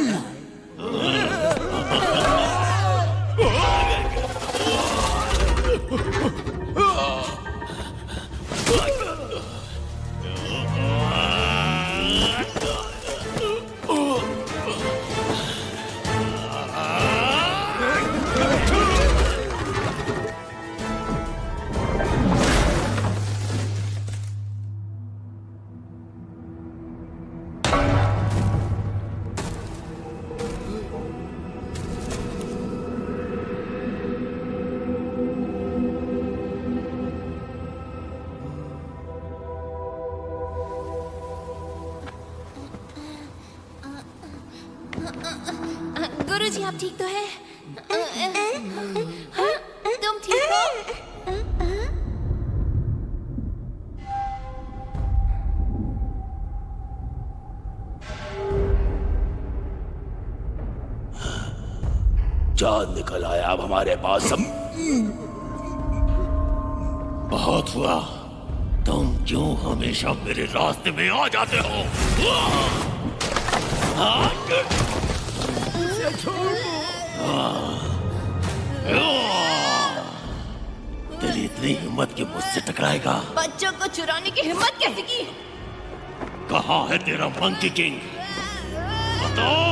गुरुजी आप ठीक तो हैं? हाँ, तुम ठीक हो? चांद निकल आया अब हमारे पास। बहुत हुआ, तुम क्यों हमेशा मेरे रास्ते में आ जाते हो? तेरी इतनी हिम्मत कि मुझसे टकराएगा? बच्चों को चुराने की हिम्मत कैसे की? कहाँ है तेरा मंकी किंग? बताओ।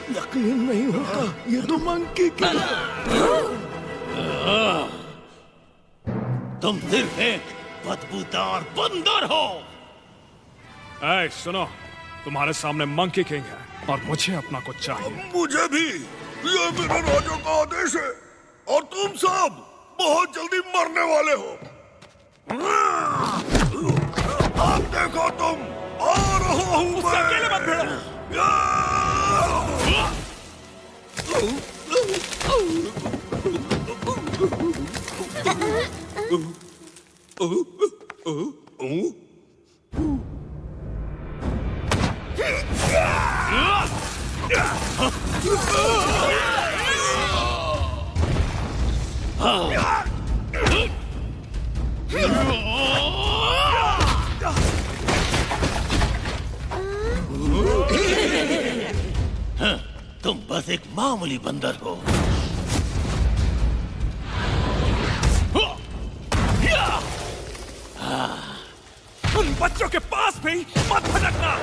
यकीन नहीं होता, ये तो मंकी किंग। तुम सिर्फ एक बदबूदार बंदर हो। ऐ सुनो, तुम्हारे सामने मंकी किंग है और मुझे अपना कुछ चाहिए। मुझे भी, ये मेरा राजा का आदेश है और तुम सब बहुत जल्दी मरने वाले हो। अब देखो तुम, आ रहा हूँ मैं। अकेले मत भिड़ो। तुम बस एक मामूली बंदर हो। बच्चों के पास भी मत भटकना।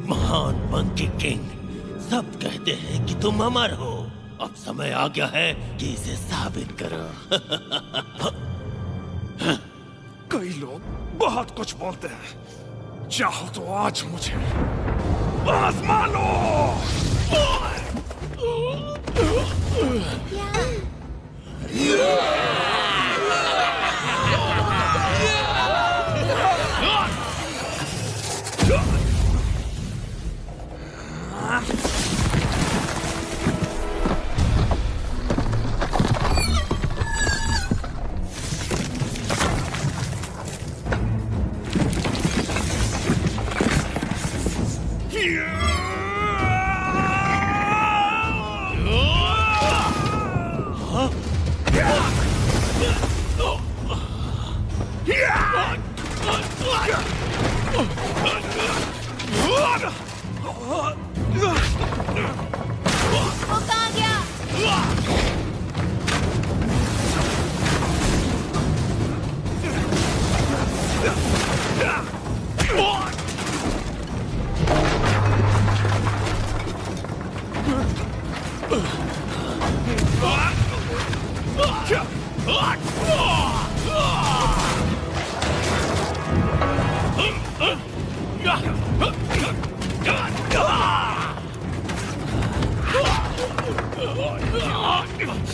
महान मंकी किंग, सब कहते हैं कि तुम अमर हो। अब समय आ गया है कि इसे साबित करो। कई लोग बहुत कुछ बोलते हैं, चाहो तो आज मुझे आजमा लो। वो कहाँ गया?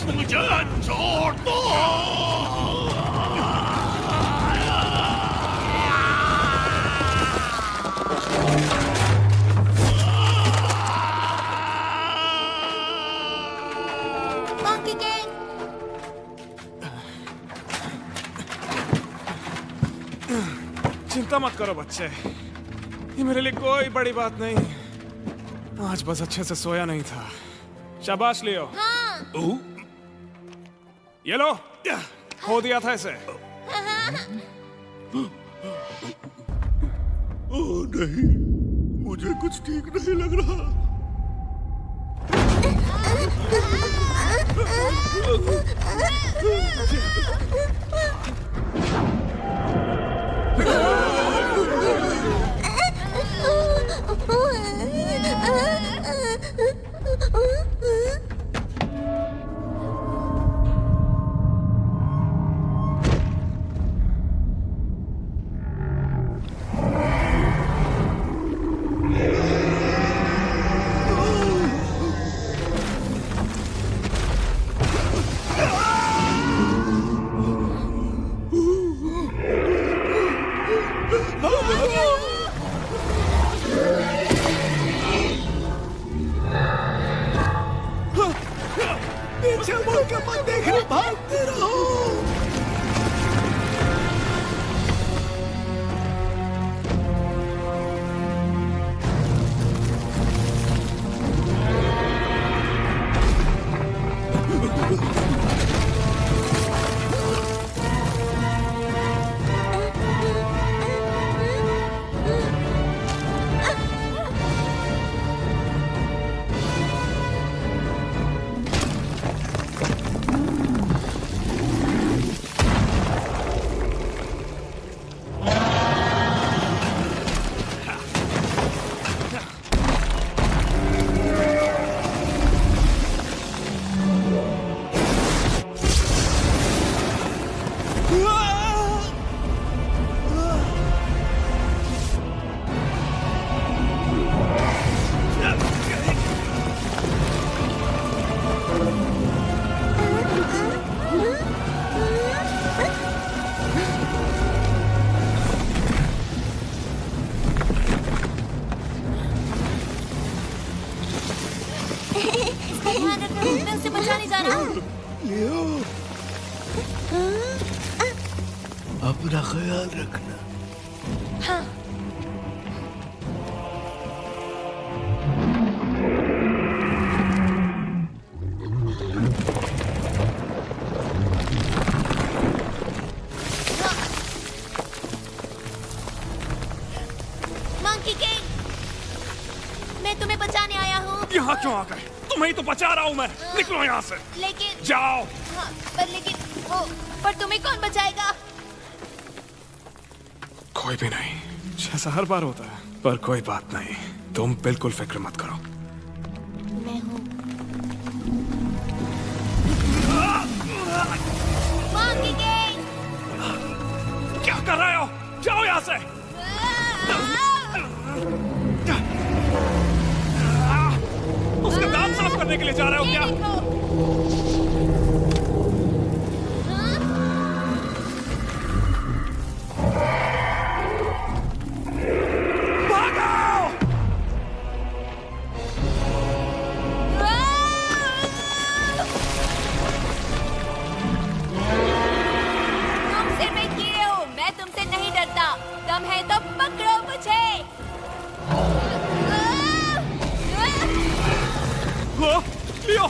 मुझे छोड़ दो। मंकी किंग, चिंता मत करो बच्चे, ये मेरे लिए कोई बड़ी बात नहीं। आज बस अच्छे से सोया नहीं था। शाबाश लियो। हाँ। ये लो, खो दिया था इसे। ओह नहीं, मुझे कुछ ठीक नहीं लग रहा। पीछे मुड़ के मत देखना, भागते रहो। जरूरत है, मैं उसे बचाने जा रहा हूँ। लियो, अपना ख्याल रखना। हाँ। मंकी किंग, मैं तुम्हें बचाने आया हूँ। यहाँ क्यों आ गए? तुम्हें ही तो बचा रहा हूँ मैं। निकलो यहाँ से। लेकिन जाओ। हाँ, पर तुम्हें कौन बचाएगा? कोई भी नहीं, जैसा हर बार होता है। पर कोई बात नहीं, तुम बिल्कुल फिक्र मत करो। मैं हूँ। मंकी किंग, क्या कर रहे हो? जाओ यहाँ से। उसके दांत साफ करने के लिए जा रहे हो क्या? तुम सिर में कीड़े हो, मैं तुमसे नहीं डरता। दम है तो पकड़ो मुझे। लियो।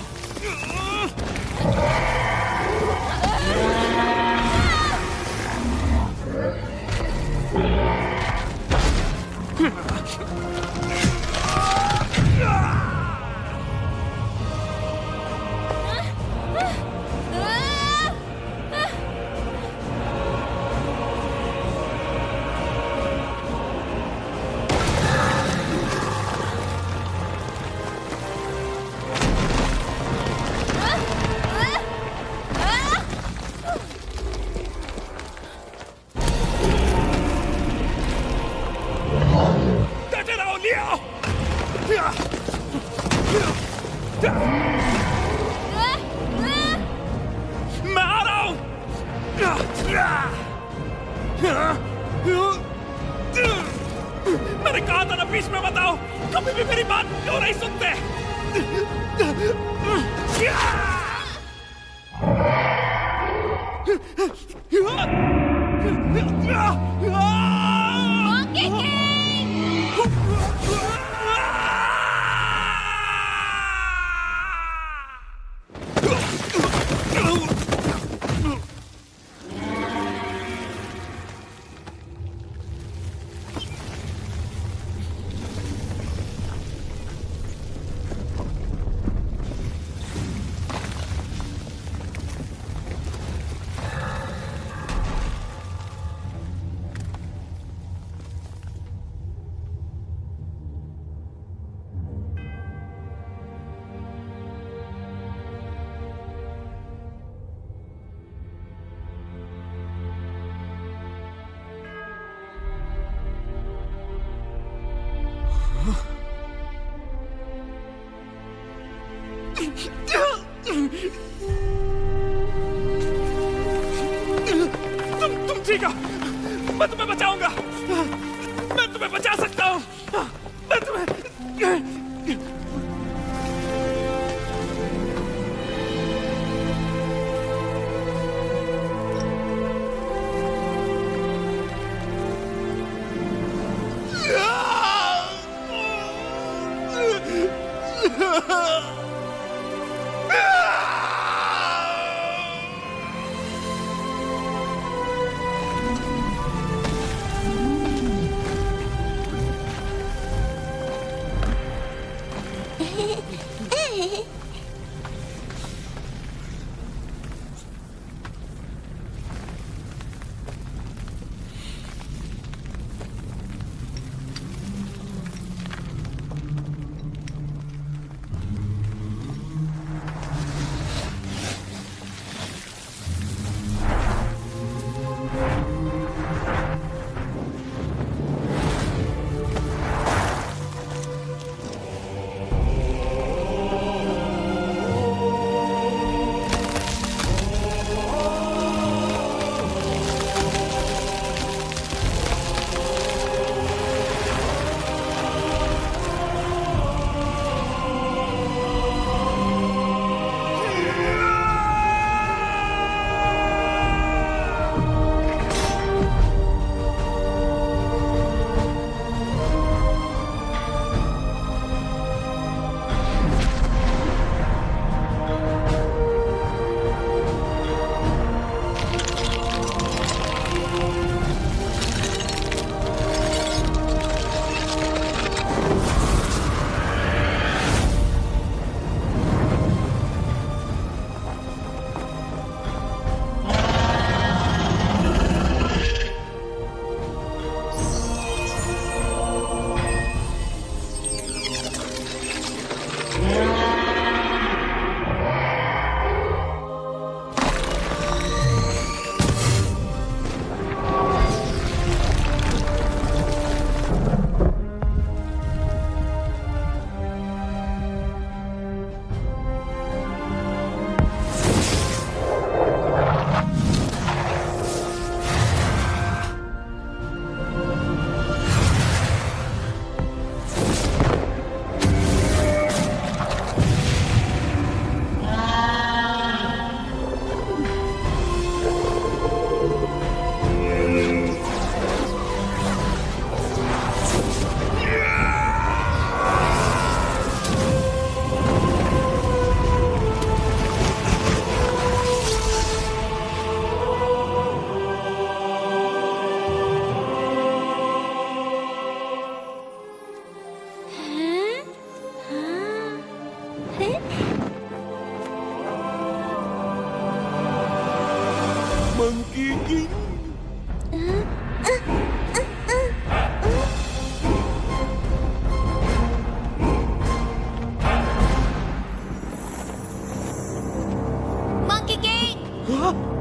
मैं आ रहा हूं। मैंने कहा था ना बीच में बताओ, कभी भी मेरी बात क्यों नहीं सुनते? तुम ठीक हो? मैं तुम्हें बचाऊंगा। मैं तुम्हें बचा सकता हूँ। मैं तुम्हें मंकी किंग। Monkey king